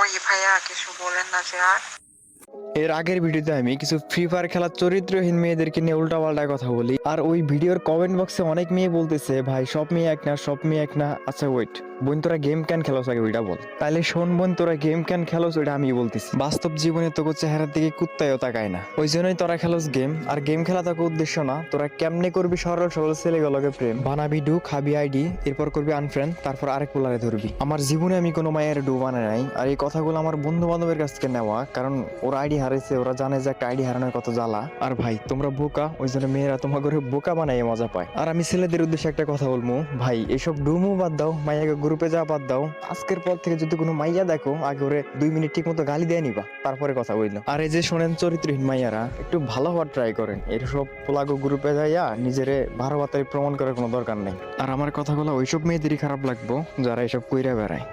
ওই ভাইয়া কিছু বলেন না যে আর। এর আগের ভিডিওতে আমি কিছু ফ্রি ফায়ার খেলার চরিত্রহীন মেয়েদেরকে নিয়ে উল্টাপাল্টা কথা বলি, আর ওই ভিডিওর কমেন্ট বক্সে অনেক মেয়ে বলতেছে ভাই সব মেয়ে এক না, সব মেয়ে এক না। আচ্ছা ওয়েট বোন, তোরা গেম কেন খেলোস আগে ওইটা বল। তাইলে শোন বোন, তোরা গেম কেন খেলোস ওইটা আমি বলতেছি। বাস্তব জীবনে তোকে চেহারার দিকে কুত্তায়ও তাকায় না, ওই জন্যই তোরা খেলোস গেম। আর গেম খেলা তোকে উদ্দেশ্য না, তোরা কেমনে করবি সরল সরল ছেলেগুলোকে প্রেম বানাবি, ডু খাবি আইডি, এরপর করবি আনফ্রেন্ড, তারপর আরেক পোলারে ধরবি। আমার জীবনে আমি কোনো মায়ের ডু বানাই নাই, আর এই কথাগুলো আমার বন্ধু বান্ধবের কাছ থেকে নেওয়া, কারণ ওরা আইডি হারাইছে, ওরা জানে যে একটা আইডি হারানোর কত জ্বালা। আর ভাই তোমরা বোকা, ওই জন্য মেয়েরা তোমার করে বোকা বানাই মজা পায়। আর আমি ছেলেদের উদ্দেশ্যে একটা কথা বলবো, ভাই এসব ডুমু বাদ দাও, মাইয়াকে গ্রুপে যা বাদ দাও। আজকের পর থেকে যদি কোনো মাইয়া দেখো, আগে ওরে 2 মিনিট ঠিক মতো গালি দিয়ে নিবা, তারপরে কথা বললো। আর এই যে শোনেন চরিত্রহীন মাইয়ারা, একটু ভালো হওয়ার ট্রাই করেন। এসব পোলাগো গ্রুপে যাইয়া নিজেরে ভালো বাতারি প্রমাণ করার কোনো দরকার নেই। আর আমার কথাগুলো ওইসব মেয়েদেরই খারাপ লাগবো যারা এসব কইরা বেড়ায়।